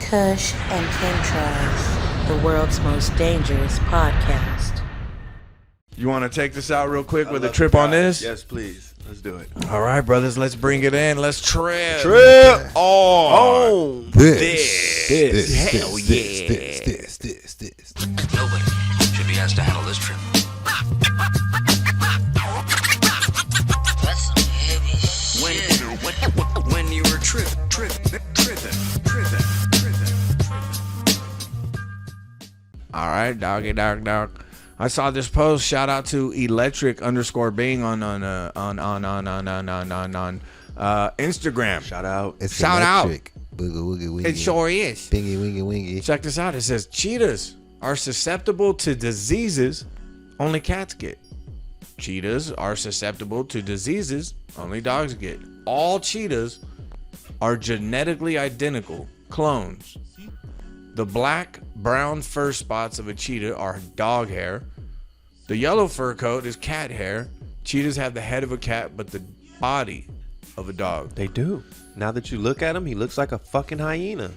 Kush and Chemtrails, the world's most dangerous podcast. You want to take this out real quick with a trip on this? Yes, please. Let's do it. All right, brothers, let's bring it in. Let's trip. Trip on this. Hell yeah. This. Nobody should be asked to handle this trip. That's some heavy shit. When you were tripping. All right, doggy dog. I saw this post. Shout out to electric_being on Instagram. Shout out. It's Shout electric. Boogie woogie woogie. It sure is. Bingy wingy wingy. Check this out. It says cheetahs are susceptible to diseases only cats get. Cheetahs are susceptible to diseases only dogs get. All cheetahs are genetically identical clones. The black, brown fur spots of a cheetah are dog hair. The yellow fur coat is cat hair. Cheetahs have the head of a cat, but the body of a dog. They do. Now that you look at him, he looks like a fucking hyena.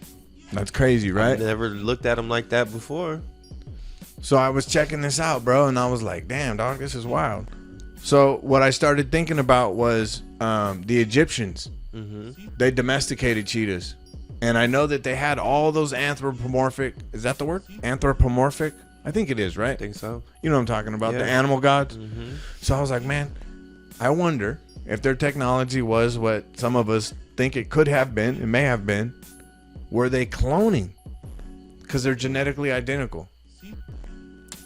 That's crazy, right? I never looked at him like that before. So I was checking this out, bro, and I was like, damn, dog, this is wild. So what I started thinking about was the Egyptians. Mm-hmm. They domesticated cheetahs. And I know that they had all those anthropomorphic, is that the word? Anthropomorphic? I think it is, right? I think so. You know what I'm talking about, Yeah. the animal gods. Mm-hmm. So I was like, man, I wonder if their technology was what some of us think it could have been, it may have been. Were they cloning? Because they're genetically identical.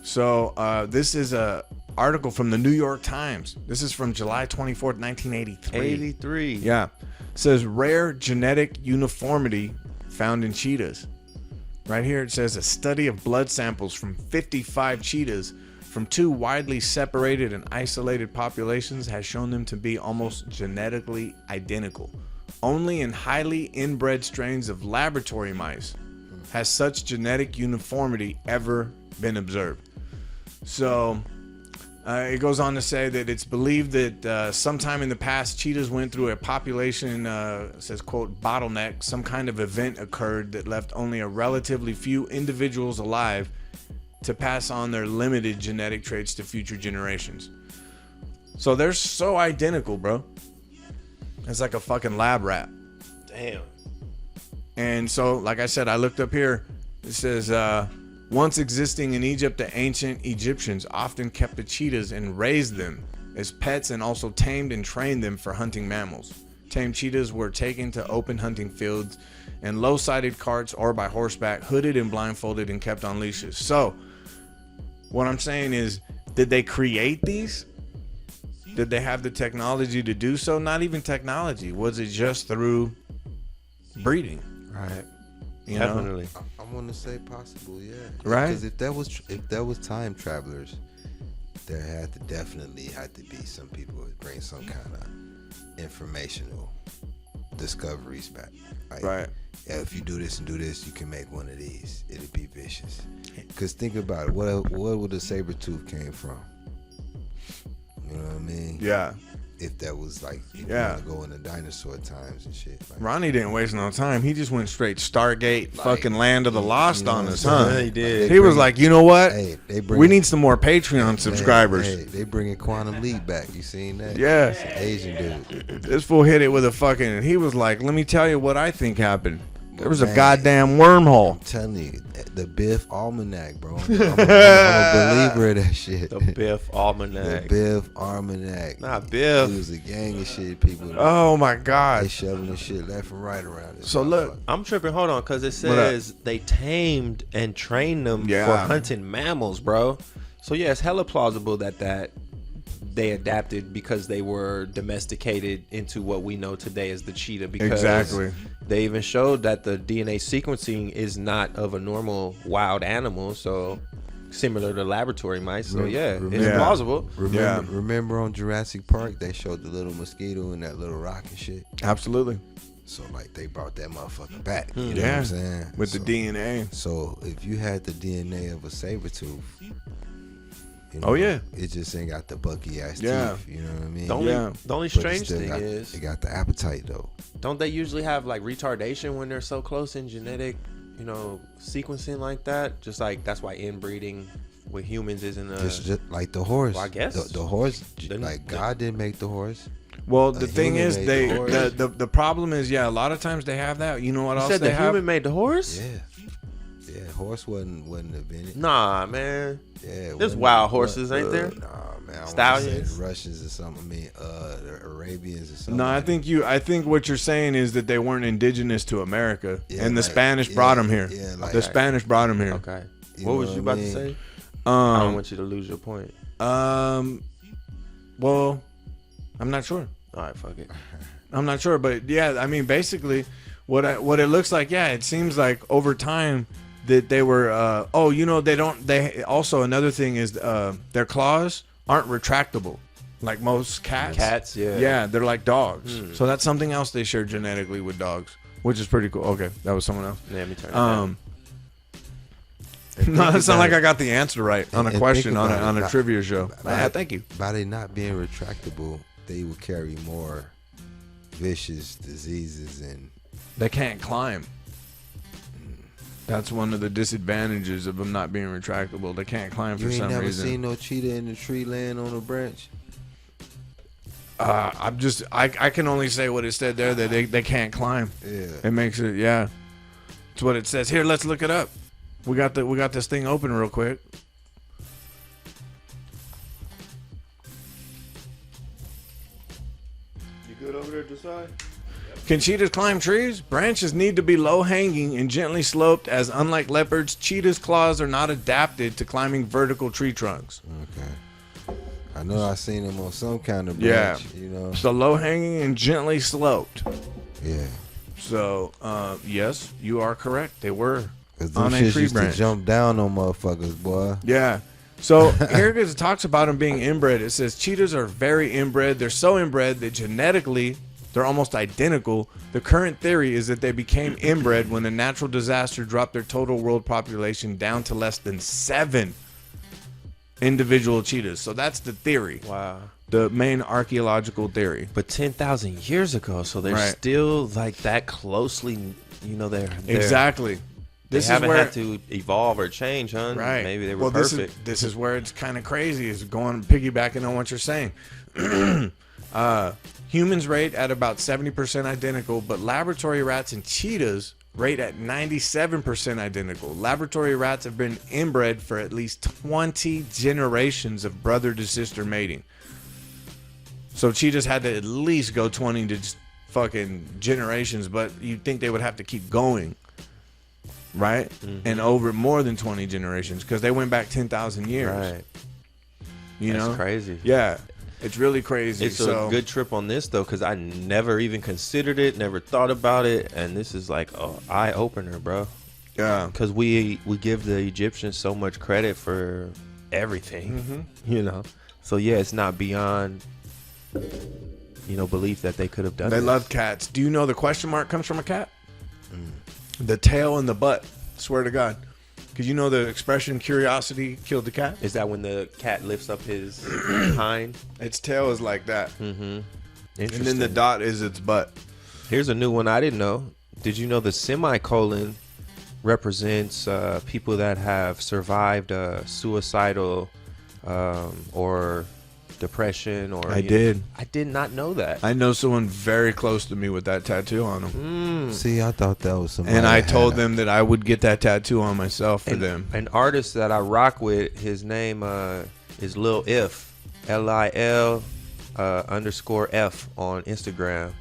So this is a article from the New York Times. This is from July 24th, 1983. 83. Yeah. It says rare genetic uniformity found in cheetahs. Right here it says a study of blood samples from 55 cheetahs from two widely separated and isolated populations has shown them to be almost genetically identical. Only in highly inbred strains of laboratory mice has such genetic uniformity ever been observed. So it goes on to say that it's believed that sometime in the past, cheetahs went through a population, says, quote, bottleneck. Some kind of event occurred that left only a relatively few individuals alive to pass on their limited genetic traits to future generations. So they're so identical, bro. It's like a fucking lab rat. Damn. And so, like I said, I looked up here. It says, once existing in Egypt, the ancient Egyptians often kept the cheetahs and raised them as pets and also tamed and trained them for hunting mammals. Tamed cheetahs were taken to open hunting fields and low-sided carts or by horseback, hooded and blindfolded and kept on leashes. So, what I'm saying is, did they create these? Did they have the technology to do so? Not even technology. Was it just through breeding? Right. You know? Definitely. I want to say possible, yeah. Right? Because if that was time travelers, there definitely had to be some people who would bring some kind of informational discoveries back. Right. Yeah, if you do this and do this, you can make one of these. It'll be vicious. Because think about it. What would a saber tooth came from? You know what I mean? Yeah. If that was like, if you Yeah. want to go in the dinosaur times and shit. Like, Ronnie didn't waste no time. He just went straight Stargate, Like, fucking Land of the Lost you know on what us, I'm huh? saying? He did. He was like, you know what? Hey, We need some more Patreon subscribers. Hey, they bringing Quantum Leap back. You seen that? Yeah. It's an Asian dude. This fool hit it with a fucking, he was like, let me tell you what I think happened. There was a Man. goddamn wormhole. I'm telling you, the Biff Almanac, bro. I'm a believer of that shit. The Biff The Almanac. Biff Almanac. Nah, Biff. It was a gang of shit. People. Oh my They God. shoving the shit left and right around it. So look, I'm tripping. Hold on, because it What up? says they tamed and trained them Yeah. for hunting mammals, bro. So yeah, it's hella plausible that they adapted because they were domesticated into what we know today as the cheetah. Because Exactly. they even showed that the DNA sequencing is not of a normal wild animal, so similar to laboratory mice. So yeah, it's Yeah. plausible. Remember on Jurassic Park, they showed the little mosquito and that little rock and shit. absolutely. So like they brought that motherfucker back. You know what Yeah. I'm saying? With So- the DNA. So if you had the DNA of a saber tooth, you know, Oh, yeah. it just ain't got the bucky ass Yeah. teeth. You know what I mean? The only, Yeah. the only But it strange still thing got, is, it got the appetite though. don't they usually have like retardation when they're so close in genetic sequencing like that. Just like that's why inbreeding with humans isn't a. It's just like the horse. Well, I guess the horse, Then- God didn't make the horse. Well, the A thing human is, made they the horse. the problem is, yeah, a lot of times they have that. You know what You else said they the have? human made the horse? Yeah, horse wasn't invented. Nah, man. Yeah, There's wasn't- wild horses, ain't there? Nah, man. I wanna say Stallions? the Russians or something. I mean, the Arabians or something. No, I think what you're saying is that they weren't indigenous to America, Yeah, and the like- Spanish yeah, brought them here. yeah, like- The Spanish brought them here. Okay. You What know was what you I about to mean? say? I don't Um, want you to lose your point. well, I'm not sure. All right, fuck it. I'm not sure, but yeah, I mean, basically, what it looks like, yeah, it seems like over time that they were. They also another thing is their claws aren't retractable, like most cats. Cats, yeah. Yeah, they're like dogs. So that's something else they share genetically with dogs, which is pretty cool. Okay, that was someone else. Yeah, let me turn it down. No, it's not like I got the answer right on a and question think on about it. a trivia show. By- Thank you. By they not being retractable, they will carry more vicious diseases and They can't climb. That's one of the disadvantages of them not being retractable. They can't climb for you ain't some never reason. seen no cheetah in the tree laying on a branch. I can only say what it said there, that they can't climb. Yeah. It makes it, yeah. It's what it says. Here, let's look it up. We got this thing open real quick. You good over there, Josiah? Can cheetahs climb trees? Branches need to be low-hanging and gently sloped, as unlike leopards, cheetahs' claws are not adapted to climbing vertical tree trunks. Okay. I know I seen them on some kind of Yeah. branch, you know. So low-hanging and gently sloped. Yeah. So, yes, you are correct. They were Cause them on a shits tree used branch. to jump down on motherfuckers, boy. Yeah. So here it talks about them being inbred. It says cheetahs are very inbred. They're so inbred that genetically they're almost identical. The current theory is that they became inbred when a natural disaster dropped their total world population down to less than 7 individual cheetahs. So that's the theory. Wow. The main archaeological theory. But 10,000 years ago, so they're Right. still like that closely, they're Exactly. They This is haven't where had to evolve or change, huh? Right. Maybe they were well, perfect. This is where it's kind of crazy, is going piggybacking on what you're saying. Humans rate at about 70% identical, but laboratory rats and cheetahs rate at 97% identical. Laboratory rats have been inbred for at least 20 generations of brother to sister mating. So cheetahs had to at least go 20 to fucking generations, but you'd think they would have to keep going. Right? And over more than 20 generations, because they went back 10,000 years. Right. You That's know? crazy. Yeah. It's really crazy. It's so a good trip on this, though, because I never even considered it, never thought about it. And this is like an eye-opener, bro. yeah. Because we give the Egyptians so much credit for everything, So, yeah, it's not beyond, belief that they could have done They this. love cats. Do you know the question mark comes from a cat? The tail and the butt. Swear to God. Because you know the expression curiosity killed the cat? Is that when the cat lifts up his hind? Its tail is like that. Interesting. And then the dot is its butt. Here's a new one I didn't know. Did you know the semicolon represents people that have survived suicidal or depression? Or I did. I did not know that. I know someone very close to me with that tattoo on them. See, I thought that was somebody. And I that told had a- them that I would get that tattoo on myself for them. An artist that I rock with, his name is Lil If, LIL _F on Instagram.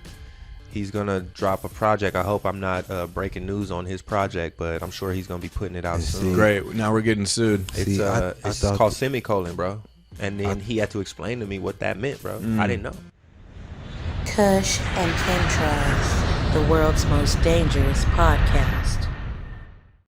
He's gonna drop a project. I hope I'm not breaking news on his project, but I'm sure he's gonna be putting it out soon. Great. Now we're getting sued. It's See, I it's thought called semicolon, bro. And then he had to explain to me what that meant, bro. I didn't know. Kush and Chemtrails, the world's most dangerous podcast.